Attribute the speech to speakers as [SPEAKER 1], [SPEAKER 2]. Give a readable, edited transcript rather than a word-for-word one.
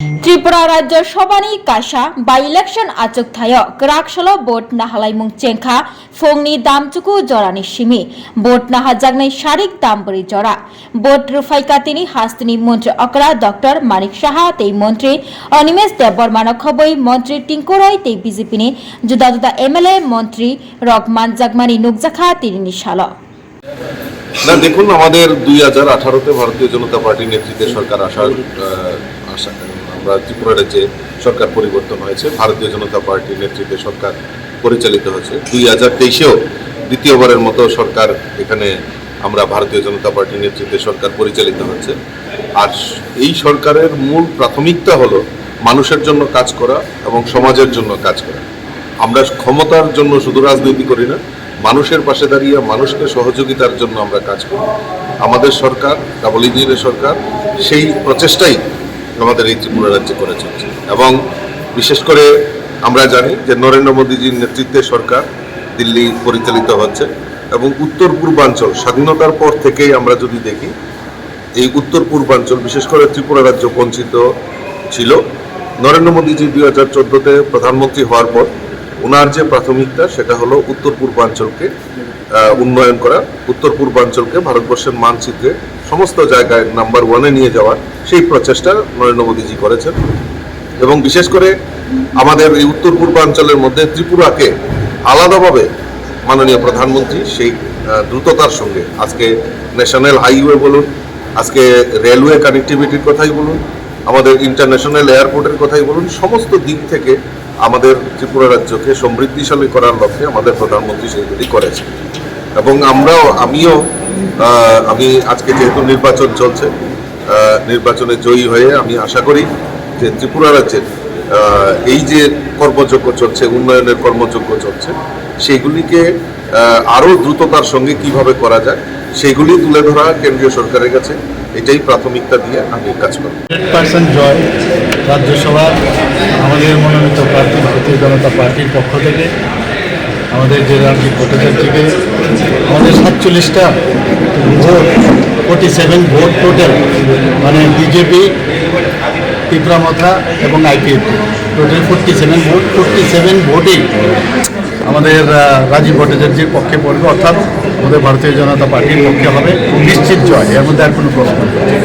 [SPEAKER 1] त्रिपुरा राज्य सभानि कासा बाई इलेक्शन आचुकथायाव ग्राकसल भोट नाहालायमुं चेंखा फंनि दामचुकु जरानि सिमी भोट नाहाजागनाय सारिक दामबरी जरा भोट रुफायकातिनि हास्तिनि मंत्री अकरा डॉक्टर मानिक साहा तै मंत्री अनिमेश देबबर्मान खबै मंत्री टिंकु रय तै बीजेपीनि जुदा जुदा एमएलए मंत्री रकमान जागमानि नुकजाखा तिनि साल
[SPEAKER 2] না দেখুন আমাদের 2018 ভারতীয় জনতা পার্টি নেতৃত্বে সরকার আসার আমরা ত্রিপুরা রাজ্যে সরকার পরিবর্তন হয়েছে ভারতীয় জনতা পার্টি নেতৃত্বে সরকার পরিচালিত হচ্ছে 2023-এও দ্বিতীয়বারের মতো সরকার এখানে আমরা ভারতীয় জনতা পার্টি নেতৃত্বে সরকার পরিচালিত হচ্ছে আর এই সরকারের মূল প্রাথমিকতা হলো মানুষের জন্য কাজ করা এবং সমাজের জন্য কাজ করা আমরা ক্ষমতার জন্য শুধু রাজনীতি করি না মানুষের পাশে দাঁড়িয়ে মানুষকে সহযোগিতার জন্য আমরা কাজ করি আমাদের সরকার ডাবল ইঞ্জিনের সরকার সেই প্রচেষ্টাই আমাদের এই ত্রিপুরা রাজ্যে করে চলছে এবং বিশেষ করে আমরা জানি যে নরেন্দ্র মোদীজির নেতৃত্বে সরকার দিল্লি পরিচালিত হচ্ছে এবং উত্তর পূর্বাঞ্চল স্বাধীনতার পর থেকেই আমরা যদি দেখি এই উত্তর পূর্বাঞ্চল বিশেষ করে ত্রিপুরা রাজ্য বঞ্চিত ছিল নরেন্দ্র মোদীজি 2014-তে প্রধানমন্ত্রী হওয়ার পর ওনার যে প্রাথমিকতা সেটা হলো উত্তর পূর্বাঞ্চলকে উন্নয়ন করা উত্তর পূর্বাঞ্চলকে ভারতবর্ষের মানচিত্রে সমস্ত জায়গায় নাম্বার 1-এ নিয়ে যাওয়ার সেই প্রচেষ্টা নরেন্দ্র মোদীজি করেছেন এবং বিশেষ করে আমাদের এই উত্তর পূর্বাঞ্চলের মধ্যে ত্রিপুরাকে আলাদাভাবে মাননীয় প্রধানমন্ত্রী সেই দ্রুততার সঙ্গে আজকে ন্যাশনাল হাইওয়ে বলুন আজকে রেলওয়ে কানেক্টিভিটির কথাই বলুন আমাদের ইন্টারন্যাশনাল এয়ারপোর্টের কথাই বলুন সমস্ত দিক থেকে আমাদের ত্রিপুরা রাজ্যকে সমৃদ্ধিশালী করার লক্ষ্যে আমাদের প্রধানমন্ত্রী সেইগুলি করেছে এবং আমি আজকে যেহেতু নির্বাচন চলছে নির্বাচনে জয়ী হয়ে আমি আশা করি যে ত্রিপুরা রাজ্যের এই যে কর্মযজ্ঞ চলছে উন্নয়নের কর্মযজ্ঞ চলছে সেইগুলিকে আরও দ্রুততার সঙ্গে কিভাবে করা যায় সেইগুলি তুলে ধরা কেন্দ্রীয় সরকারের কাছে এটাই প্রাথমিকতা দিয়ে আমি কাজ করব
[SPEAKER 3] 100% জয় রাজ্যসভার আমাদের মনোনীত প্রার্থী ভারতীয় জনতা পার্টির পক্ষ থেকে আমাদের যে রাজ্যিক ভোটারদেরকে আমাদের 47টা ভোট 47 ভোট টোটাল মানে বিজেপি ত্রিপুরা এবং আইপিএফ টোটাল 47 ভোটেই আমাদের রাজ্যিক ভোটারদের পক্ষে পড়বে অর্থাৎ আমাদের ভারতীয় জনতা পার্টির পক্ষে হবে নিশ্চিত জয় এর মধ্যে আর কোনো প্রশ্ন নেই